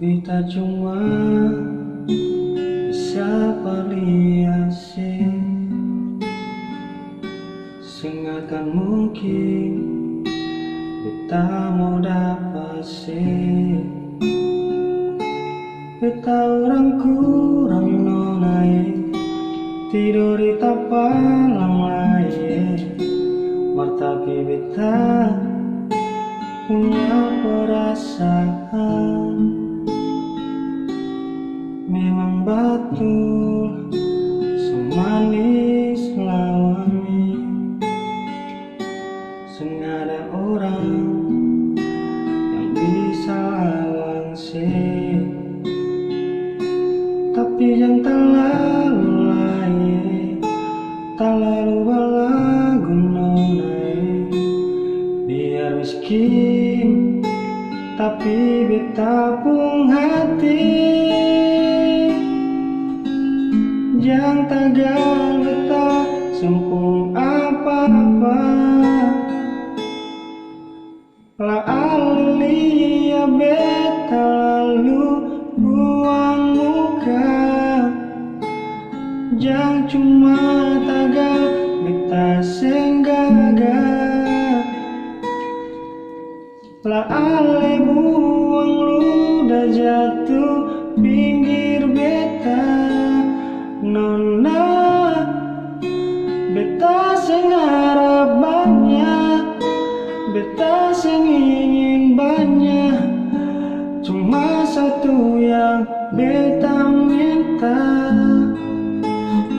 Beta cuma bisa variasi, seingatkan mungkin beta mau dapat sih. Beta orang kurang nonai, tidur di tapalang lain, tapi beta punya perasaan. Memang betul semanis lawannya, senada orang yang bisa lawan sih. Tapi jangan terlalu lain, terlalu balagu nonai. Biar miskin tapi beta pun hati. Jangan tagal beta sempung apa-apa. La alia beta lalu buang muka. Jangan cuma tagal beta senggaga. La ale buang ludah jatuh pinggir beta. Nona beta sing harap banyak, beta sing ingin banyak, cuma satu yang beta minta,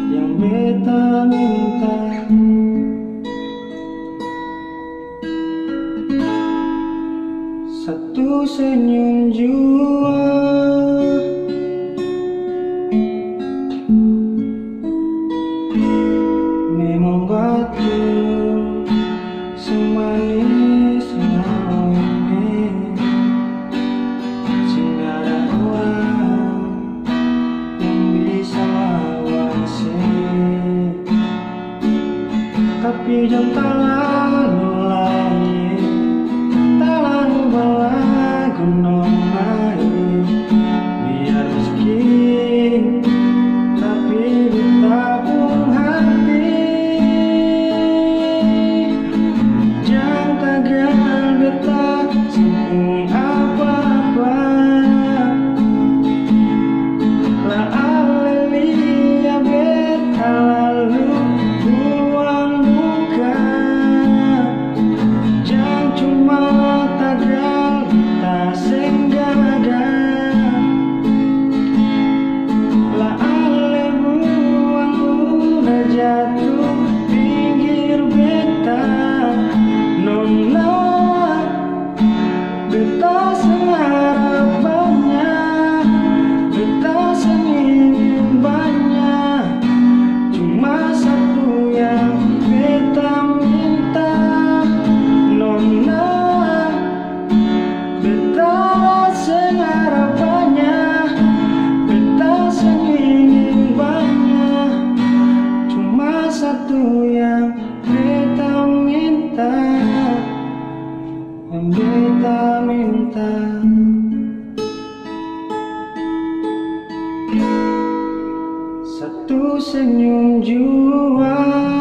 yang beta minta. Satu senyum jua. Memang betul semanis lawannya, senada orang yang bisa lawan sih. Tapi jangan terlalu lain, terlalu balagu nonai. Biar miskin tapi beta pun hati. Jangan tagal beta sempung apa-apa. La alelia beta lalu buang muka. Jangan cuma tagal beta senggaga. La ale buang ludah jatuh pinggir beta. Nona beta seharap banyak, beta ingin banyak, cuma satu yang beta minta. Nona beta seharap banyak, beta ingin banyak, cuma satu yang beta minta, yang beta minta. Satu senyum jua.